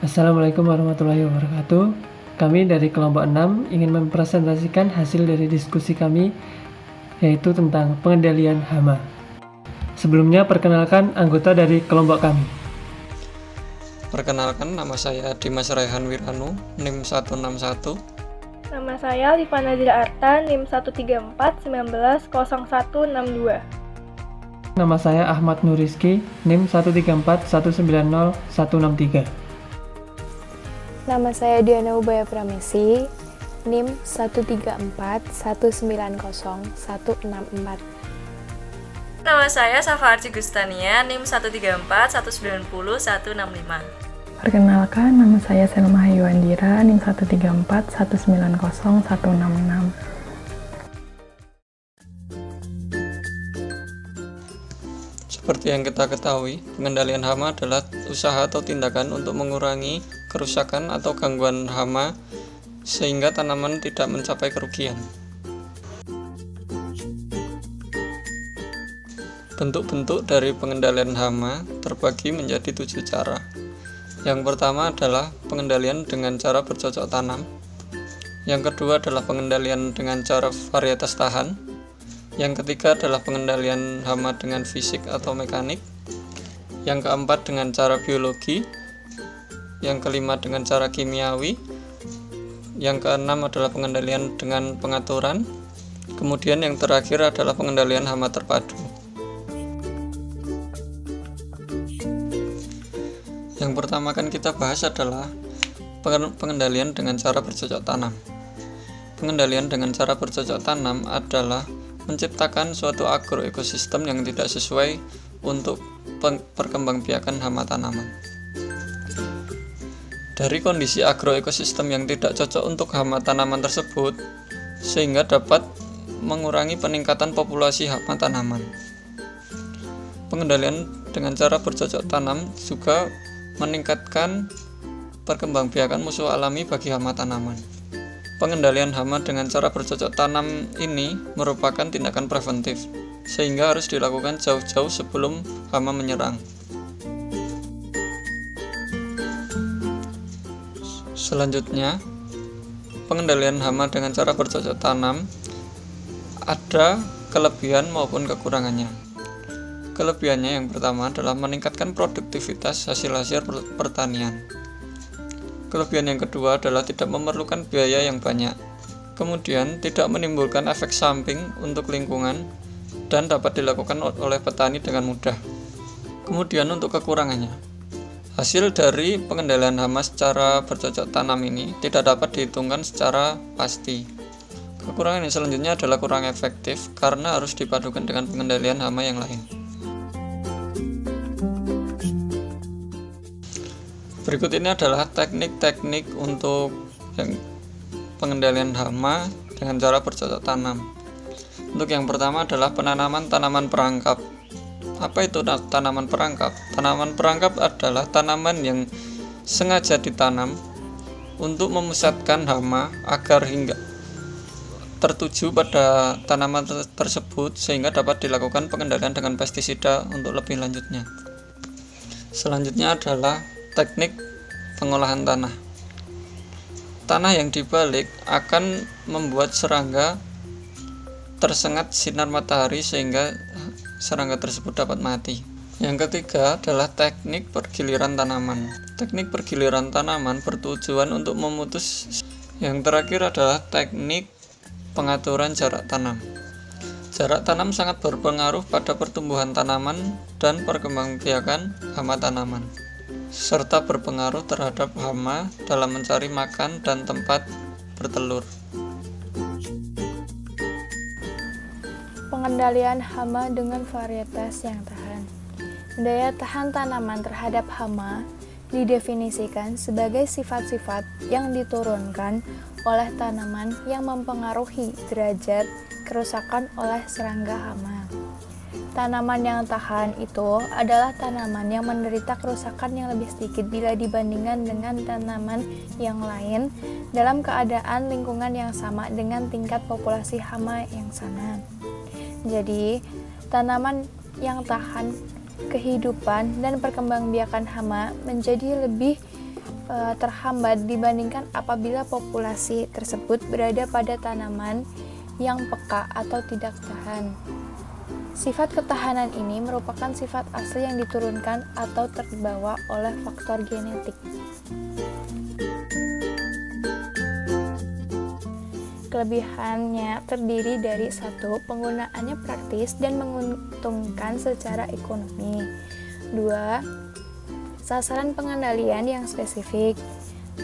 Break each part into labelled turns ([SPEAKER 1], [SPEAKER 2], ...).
[SPEAKER 1] Assalamualaikum warahmatullahi wabarakatuh. Kami dari kelompok 6 ingin mempresentasikan hasil dari diskusi kami, yaitu tentang pengendalian hama. Sebelumnya perkenalkan anggota dari kelompok kami.
[SPEAKER 2] Perkenalkan, nama saya Dimas Raihan Wiranu, NIM 161.
[SPEAKER 3] Nama saya Livana Zira Arta, NIM 134190162.
[SPEAKER 1] Nama saya Ahmad Nuriski, NIM 134190163.
[SPEAKER 4] Nama saya Diana Ubaya Pramesi, NIM 134190164.
[SPEAKER 5] Nama saya Safa Arci Gustania, NIM 134190165.
[SPEAKER 6] Perkenalkan, nama saya Selma Hayuandira, NIM 134190166.
[SPEAKER 2] Seperti yang kita ketahui, pengendalian hama adalah usaha atau tindakan untuk mengurangi kerusakan atau gangguan hama sehingga tanaman tidak mencapai kerugian. Bentuk-bentuk dari pengendalian hama terbagi menjadi 7 cara. Yang pertama adalah pengendalian dengan cara bercocok tanam. Yang kedua adalah pengendalian dengan cara varietas tahan. Yang ketiga adalah pengendalian hama dengan fisik atau mekanik. Yang keempat dengan cara biologi. Yang kelima dengan cara kimiawi. Yang keenam adalah pengendalian dengan pengaturan. Kemudian yang terakhir adalah pengendalian hama terpadu. Yang pertama akan kita bahas adalah pengendalian dengan cara bercocok tanam. Pengendalian dengan cara bercocok tanam adalah menciptakan suatu agroekosistem yang tidak sesuai untuk perkembangbiakan hama tanaman. Dari kondisi agroekosistem yang tidak cocok untuk hama tanaman tersebut, sehingga dapat mengurangi peningkatan populasi hama tanaman. Pengendalian dengan cara bercocok tanam juga meningkatkan perkembangbiakan musuh alami bagi hama tanaman. Pengendalian hama dengan cara bercocok tanam ini merupakan tindakan preventif, sehingga harus dilakukan jauh-jauh sebelum hama menyerang. Selanjutnya, pengendalian hama dengan cara bercocok tanam ada kelebihan maupun kekurangannya. Kelebihannya yang pertama adalah meningkatkan produktivitas hasil pertanian. Kelebihan yang kedua adalah tidak memerlukan biaya yang banyak. Kemudian tidak menimbulkan efek samping untuk lingkungan dan dapat dilakukan oleh petani dengan mudah. Kemudian untuk kekurangannya, hasil dari pengendalian hama secara bercocok tanam ini tidak dapat dihitungkan secara pasti. Kekurangan yang selanjutnya adalah kurang efektif karena harus dipadukan dengan pengendalian hama yang lain. Berikut ini adalah teknik-teknik untuk pengendalian hama dengan cara bercocok tanam. Untuk yang pertama adalah penanaman tanaman perangkap. Apa itu tanaman perangkap? Tanaman perangkap adalah tanaman yang sengaja ditanam untuk memusatkan hama agar hingga tertuju pada tanaman tersebut sehingga dapat dilakukan pengendalian dengan pestisida untuk lebih lanjutnya. Selanjutnya adalah teknik pengolahan tanah. Tanah yang dibalik akan membuat serangga tersengat sinar matahari sehingga serangga tersebut dapat mati. Yang ketiga adalah teknik pergiliran tanaman. Teknik pergiliran tanaman bertujuan untuk memutus. Yang terakhir adalah teknik pengaturan jarak tanam. Jarak tanam sangat berpengaruh pada pertumbuhan tanaman dan perkembangbiakan hama tanaman, serta berpengaruh terhadap hama dalam mencari makan dan tempat bertelur.
[SPEAKER 4] Pengendalian hama dengan varietas yang tahan. Daya tahan tanaman terhadap hama didefinisikan sebagai sifat-sifat yang diturunkan oleh tanaman yang mempengaruhi derajat kerusakan oleh serangga hama. Tanaman yang tahan itu adalah tanaman yang menderita kerusakan yang lebih sedikit bila dibandingkan dengan tanaman yang lain dalam keadaan lingkungan yang sama dengan tingkat populasi hama yang sama. Jadi, tanaman yang tahan kehidupan dan perkembangbiakan hama menjadi lebih terhambat dibandingkan apabila populasi tersebut berada pada tanaman yang peka atau tidak tahan. Sifat ketahanan ini merupakan sifat asli yang diturunkan atau terbawa oleh faktor genetik. Kelebihannya terdiri dari 1. Penggunaannya praktis dan menguntungkan secara ekonomi. 2. Sasaran pengendalian yang spesifik.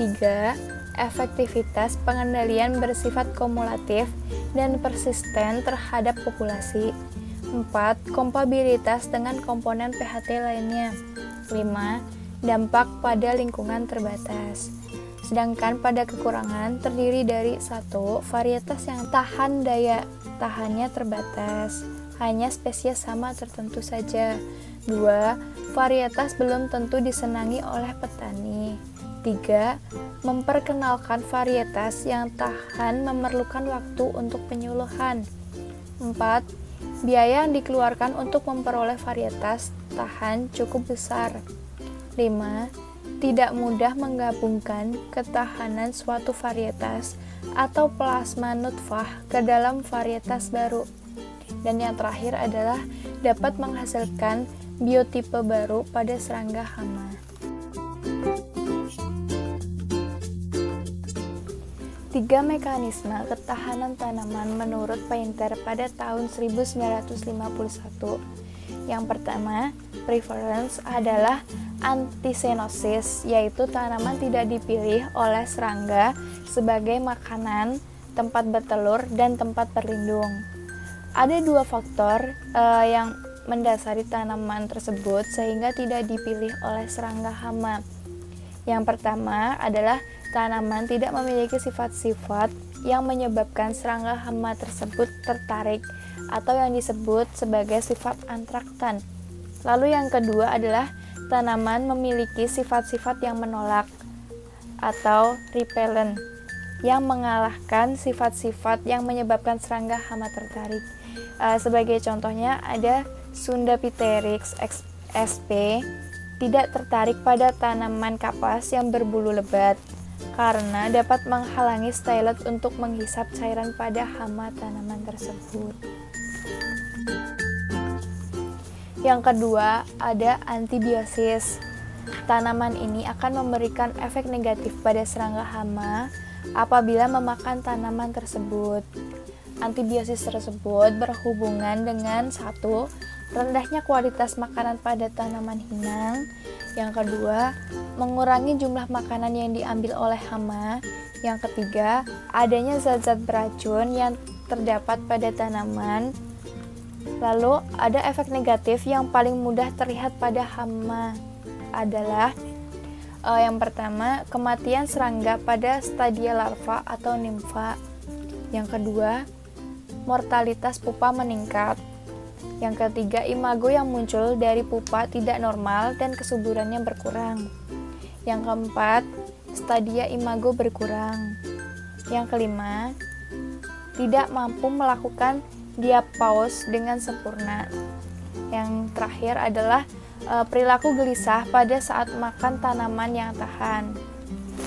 [SPEAKER 4] 3. Efektivitas pengendalian bersifat kumulatif dan persisten terhadap populasi. 4. Kompatibilitas dengan komponen PHT lainnya. 5. Dampak pada lingkungan terbatas. Sedangkan pada kekurangan terdiri dari 1. Varietas yang tahan daya tahannya terbatas, hanya spesies sama tertentu saja. 2. Varietas belum tentu disenangi oleh petani. 3. Memperkenalkan varietas yang tahan memerlukan waktu untuk penyuluhan. 4. Biaya yang dikeluarkan untuk memperoleh varietas tahan cukup besar. 5. Tidak mudah menggabungkan ketahanan suatu varietas atau plasma nutfah ke dalam varietas baru. Dan yang terakhir adalah dapat menghasilkan biotipe baru pada serangga hama. 3 mekanisme ketahanan tanaman menurut Painter pada tahun 1951. Yang pertama, preference adalah antisenosis, yaitu tanaman tidak dipilih oleh serangga sebagai makanan, tempat bertelur, dan tempat berlindung. Ada 2 faktor yang mendasari tanaman tersebut sehingga tidak dipilih oleh serangga hama. Yang pertama adalah tanaman tidak memiliki sifat-sifat yang menyebabkan serangga hama tersebut tertarik atau yang disebut sebagai sifat antraktan. Lalu yang kedua adalah tanaman memiliki sifat-sifat yang menolak atau repellent yang mengalahkan sifat-sifat yang menyebabkan serangga hama tertarik. Sebagai contohnya ada Sundapteryx sp tidak tertarik pada tanaman kapas yang berbulu lebat karena dapat menghalangi stylet untuk menghisap cairan pada hama tanaman tersebut. Yang kedua, ada antibiosis. Tanaman ini akan memberikan efek negatif pada serangga hama apabila memakan tanaman tersebut. Antibiosis tersebut berhubungan dengan 1. Rendahnya kualitas makanan pada tanaman inang. Yang kedua, mengurangi jumlah makanan yang diambil oleh hama. Yang ketiga, adanya zat-zat beracun yang terdapat pada tanaman. Lalu, ada efek negatif yang paling mudah terlihat pada hama adalah yang pertama, kematian serangga pada stadia larva atau nimfa. Yang kedua, mortalitas pupa meningkat. Yang ketiga, imago yang muncul dari pupa tidak normal dan kesuburannya berkurang. Yang keempat, stadia imago berkurang. Yang kelima, tidak mampu melakukan diapause dengan sempurna. Yang terakhir adalah perilaku gelisah pada saat makan tanaman yang tahan.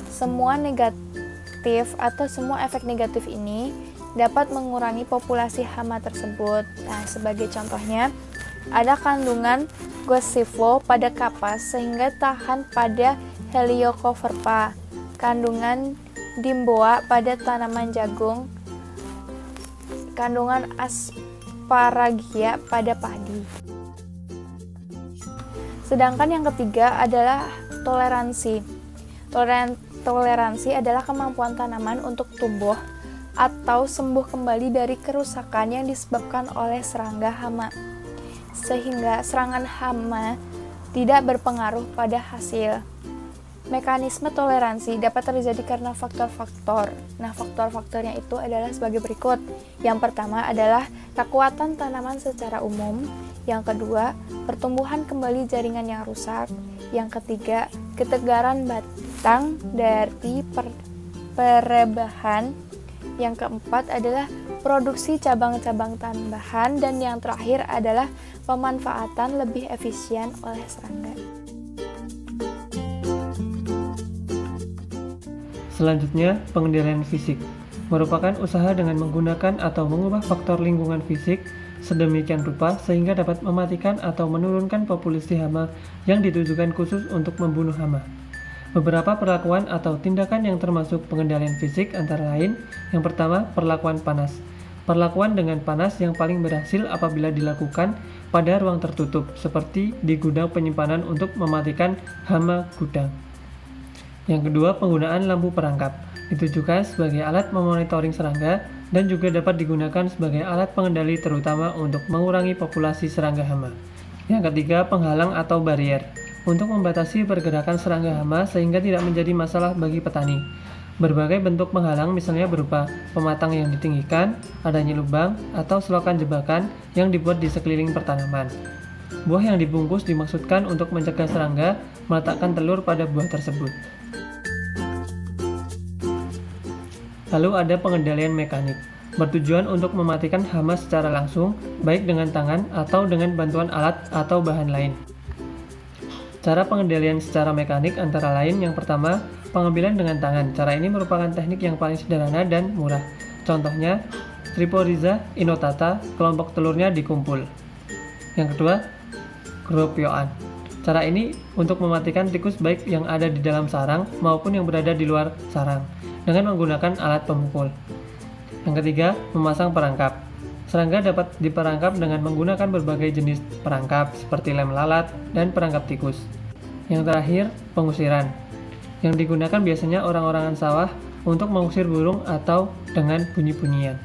[SPEAKER 4] Semua negatif atau semua efek negatif ini dapat mengurangi populasi hama tersebut. Nah, sebagai contohnya, ada kandungan gossypho pada kapas sehingga tahan pada Heliocoverpa, kandungan dimboa pada tanaman jagung, kandungan asparagia pada padi. Sedangkan yang ketiga adalah toleransi. Toleransi adalah kemampuan tanaman untuk tumbuh atau sembuh kembali dari kerusakan yang disebabkan oleh serangga hama, sehingga serangan hama tidak berpengaruh pada hasil. Mekanisme toleransi dapat terjadi karena faktor-faktor. Nah, faktor-faktornya itu adalah sebagai berikut. Yang pertama adalah kekuatan tanaman secara umum. Yang kedua, pertumbuhan kembali jaringan yang rusak. Yang ketiga, ketegaran batang dari perebahan. Yang keempat adalah produksi cabang-cabang tambahan, dan yang terakhir adalah pemanfaatan lebih efisien oleh serangga.
[SPEAKER 1] Selanjutnya, pengendalian fisik merupakan usaha dengan menggunakan atau mengubah faktor lingkungan fisik sedemikian rupa sehingga dapat mematikan atau menurunkan populasi hama yang ditujukan khusus untuk membunuh hama. Beberapa perlakuan atau tindakan yang termasuk pengendalian fisik antara lain, yang pertama, perlakuan panas. Perlakuan dengan panas yang paling berhasil apabila dilakukan pada ruang tertutup, seperti di gudang penyimpanan untuk mematikan hama gudang. Yang kedua, penggunaan lampu perangkap. Ditujukan sebagai alat memonitoring serangga dan juga dapat digunakan sebagai alat pengendali terutama untuk mengurangi populasi serangga hama. Yang ketiga, penghalang atau barier. Untuk membatasi pergerakan serangga hama sehingga tidak menjadi masalah bagi petani. Berbagai bentuk penghalang misalnya berupa pematang yang ditinggikan, adanya lubang, atau selokan jebakan yang dibuat di sekeliling pertanaman. Buah yang dibungkus dimaksudkan untuk mencegah serangga meletakkan telur pada buah tersebut. Lalu ada pengendalian mekanik, bertujuan untuk mematikan hama secara langsung, baik dengan tangan atau dengan bantuan alat atau bahan lain. Cara pengendalian secara mekanik antara lain yang pertama, pengambilan dengan tangan. Cara ini merupakan teknik yang paling sederhana dan murah. Contohnya, Triporiza inotata, kelompok telurnya dikumpul. Yang kedua, Gropioan. Cara ini untuk mematikan tikus baik yang ada di dalam sarang maupun yang berada di luar sarang dengan menggunakan alat pemukul. Yang ketiga, memasang perangkap. Serangga dapat diperangkap dengan menggunakan berbagai jenis perangkap seperti lem lalat dan perangkap tikus. Yang terakhir, pengusiran. Yang digunakan biasanya orang-orangan sawah untuk mengusir burung atau dengan bunyi-bunyian.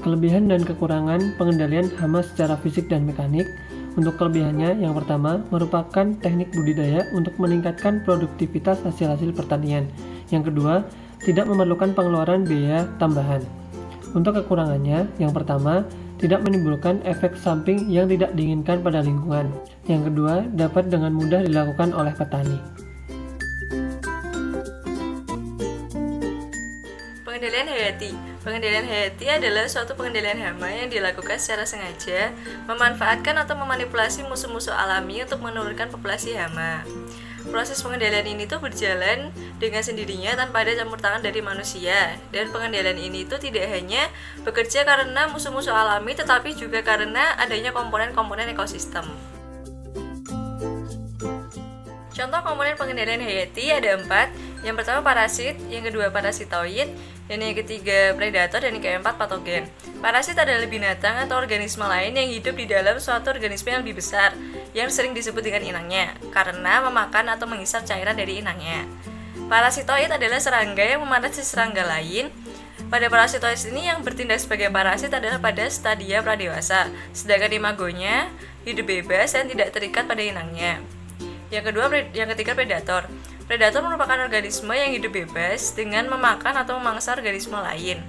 [SPEAKER 1] Kelebihan dan kekurangan pengendalian hama secara fisik dan mekanik. Untuk kelebihannya, yang pertama, merupakan teknik budidaya untuk meningkatkan produktivitas hasil-hasil pertanian. Yang kedua, tidak memerlukan pengeluaran biaya tambahan. Untuk kekurangannya, yang pertama, tidak menimbulkan efek samping yang tidak diinginkan pada lingkungan. Yang kedua, dapat dengan mudah dilakukan oleh petani.
[SPEAKER 5] Pengendalian hayati. Pengendalian hayati adalah suatu pengendalian hama yang dilakukan secara sengaja, memanfaatkan atau memanipulasi musuh-musuh alami untuk menurunkan populasi hama. Proses pengendalian ini tuh berjalan dengan sendirinya tanpa ada campur tangan dari manusia. Dan pengendalian ini tuh tidak hanya bekerja karena musuh-musuh alami, tetapi juga karena adanya komponen-komponen ekosistem. Contoh komponen pengendalian hayati ada 4. Yang pertama parasit, yang kedua parasitoid, dan yang ketiga predator, dan yang keempat patogen. Parasit adalah binatang atau organisme lain yang hidup di dalam suatu organisme yang lebih besar, yang sering disebut dengan inangnya, karena memakan atau menghisap cairan dari inangnya. Parasitoid adalah serangga yang memanasi serangga lain. Pada parasitoid ini yang bertindak sebagai parasit adalah pada stadia pradewasa, sedangkan imagonya hidup bebas dan tidak terikat pada inangnya. Yang ketiga predator. Predator merupakan organisme yang hidup bebas dengan memakan atau memangsa organisme lain.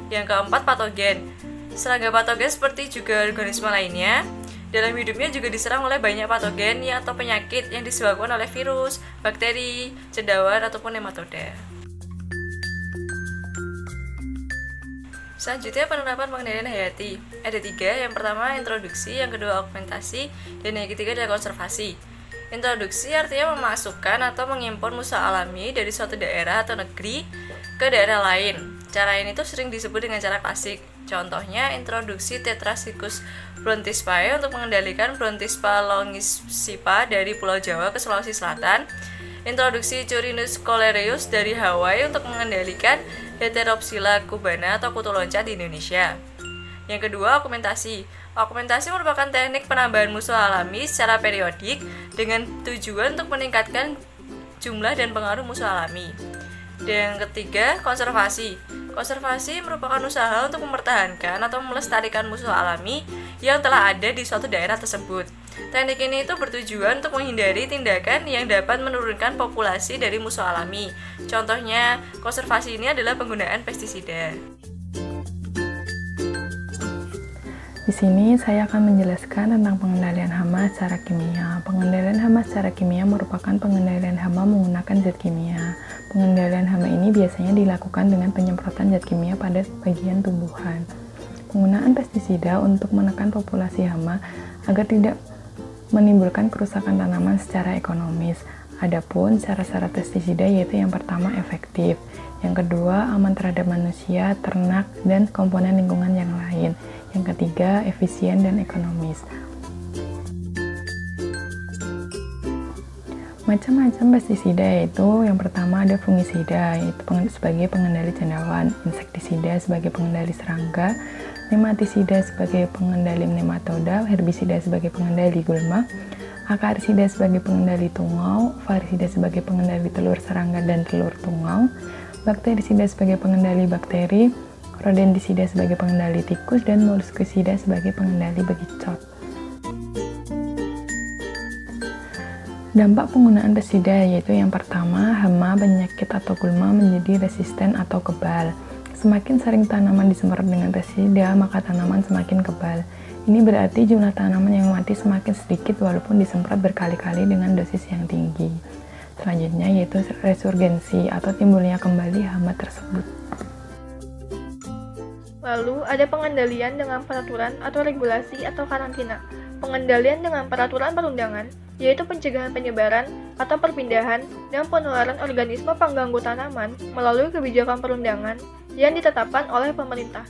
[SPEAKER 5] Yang keempat patogen. Serangga patogen seperti juga organisme lainnya, dalam hidupnya juga diserang oleh banyak patogen atau penyakit yang disebabkan oleh virus, bakteri, cendawan ataupun nematoda. Selanjutnya penerapan pengendalian hayati. Ada 3, yang pertama introduksi, yang kedua augmentasi, dan yang ketiga adalah konservasi. Introduksi artinya memasukkan atau mengimpor musuh alami dari suatu daerah atau negeri ke daerah lain. Cara ini tuh sering disebut dengan cara klasik. Contohnya introduksi Tetrasicus brontispae untuk mengendalikan Brontispa longicipa dari Pulau Jawa ke Sulawesi Selatan. Introduksi Churinus colereus dari Hawaii untuk mengendalikan Heteropsila cubana atau kutu loncat di Indonesia. Yang kedua, augmentasi. Augmentasi merupakan teknik penambahan musuh alami secara periodik dengan tujuan untuk meningkatkan jumlah dan pengaruh musuh alami. Dan yang ketiga, konservasi. Konservasi merupakan usaha untuk mempertahankan atau melestarikan musuh alami yang telah ada di suatu daerah tersebut. Teknik ini itu bertujuan untuk menghindari tindakan yang dapat menurunkan populasi dari musuh alami. Contohnya, konservasi ini adalah penggunaan pestisida.
[SPEAKER 6] Di sini saya akan menjelaskan tentang pengendalian hama secara kimia. Pengendalian hama secara kimia merupakan pengendalian hama menggunakan zat kimia. Pengendalian hama ini biasanya dilakukan dengan penyemprotan zat kimia pada bagian tumbuhan. Penggunaan pestisida untuk menekan populasi hama agar tidak menimbulkan kerusakan tanaman secara ekonomis. Adapun syarat-syarat pestisida yaitu yang pertama efektif, yang kedua aman terhadap manusia, ternak, dan komponen lingkungan yang lain, yang ketiga efisien dan ekonomis. Macam-macam pestisida yaitu yang pertama ada fungisida yaitu sebagai pengendali cendawan, insektisida sebagai pengendali serangga, nematisida sebagai pengendali nematoda, herbisida sebagai pengendali gulma, akarisida sebagai pengendali tungau, farisida sebagai pengendali telur serangga dan telur tungau, bakterisida sebagai pengendali bakteri, rodentisida sebagai pengendali tikus, dan moluskusida sebagai pengendali bekicot. Dampak penggunaan pestisida yaitu yang pertama, hama, penyakit atau gulma menjadi resisten atau kebal. Semakin sering tanaman disemprot dengan pestisida, maka tanaman semakin kebal. Ini berarti jumlah tanaman yang mati semakin sedikit walaupun disemprot berkali-kali dengan dosis yang tinggi. Selanjutnya yaitu resurgensi atau timbulnya kembali hama tersebut.
[SPEAKER 3] Lalu ada pengendalian dengan peraturan atau regulasi atau karantina. Pengendalian dengan peraturan perundangan yaitu pencegahan penyebaran atau perpindahan dan penularan organisme pengganggu tanaman melalui kebijakan perundangan yang ditetapkan oleh pemerintah.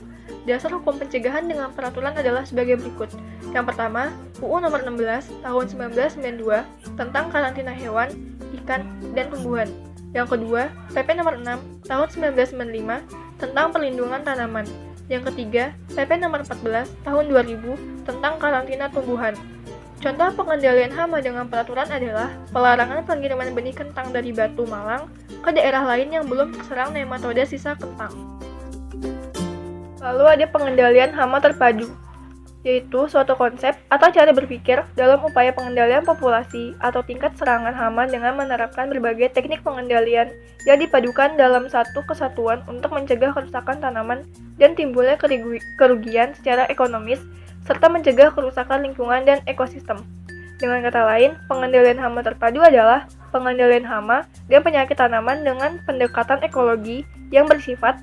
[SPEAKER 3] Dasar hukum pencegahan dengan peraturan adalah sebagai berikut. Yang pertama, UU Nomor 16 Tahun 1992 tentang karantina hewan, ikan, dan tumbuhan. Yang kedua, PP Nomor 6 Tahun 1995 tentang perlindungan tanaman. Yang ketiga, PP Nomor 14 Tahun 2000 tentang karantina tumbuhan. Contoh pengendalian hama dengan peraturan adalah pelarangan pengiriman benih kentang dari Batu Malang ke daerah lain yang belum terserang nematoda sisa kentang. Lalu ada pengendalian hama terpadu, yaitu suatu konsep atau cara berpikir dalam upaya pengendalian populasi atau tingkat serangan hama dengan menerapkan berbagai teknik pengendalian yang dipadukan dalam satu kesatuan untuk mencegah kerusakan tanaman dan timbulnya kerugian secara ekonomis serta mencegah kerusakan lingkungan dan ekosistem. Dengan kata lain, pengendalian hama terpadu adalah pengendalian hama dan penyakit tanaman dengan pendekatan ekologi yang bersifat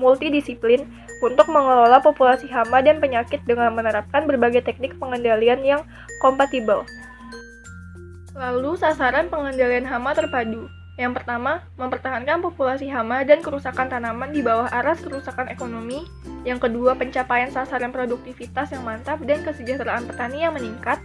[SPEAKER 3] multidisiplin untuk mengelola populasi hama dan penyakit dengan menerapkan berbagai teknik pengendalian yang kompatibel. Lalu, sasaran pengendalian hama terpadu. Yang pertama, mempertahankan populasi hama dan kerusakan tanaman di bawah aras kerusakan ekonomi. Yang kedua, pencapaian sasaran produktivitas yang mantap dan kesejahteraan petani yang meningkat.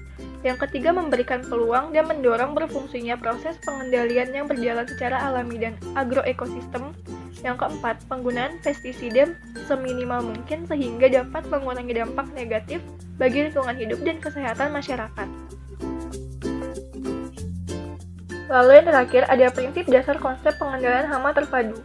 [SPEAKER 3] Yang ketiga, memberikan peluang dan mendorong berfungsinya proses pengendalian yang berjalan secara alami dan agroekosistem. Yang keempat, penggunaan pestisida seminimal mungkin sehingga dapat mengurangi dampak negatif bagi lingkungan hidup dan kesehatan masyarakat. Lalu yang terakhir ada prinsip dasar konsep pengendalian hama terpadu.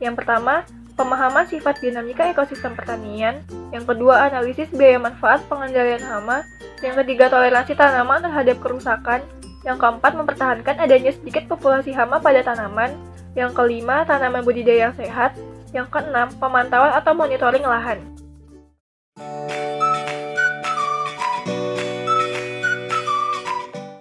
[SPEAKER 3] Yang pertama, pemahaman sifat dinamika ekosistem pertanian. Yang kedua, analisis biaya manfaat pengendalian hama. Yang ketiga, toleransi tanaman terhadap kerusakan. Yang keempat, mempertahankan adanya sedikit populasi hama pada tanaman. Yang kelima, tanaman budidaya yang sehat. Yang keenam, pemantauan atau monitoring lahan.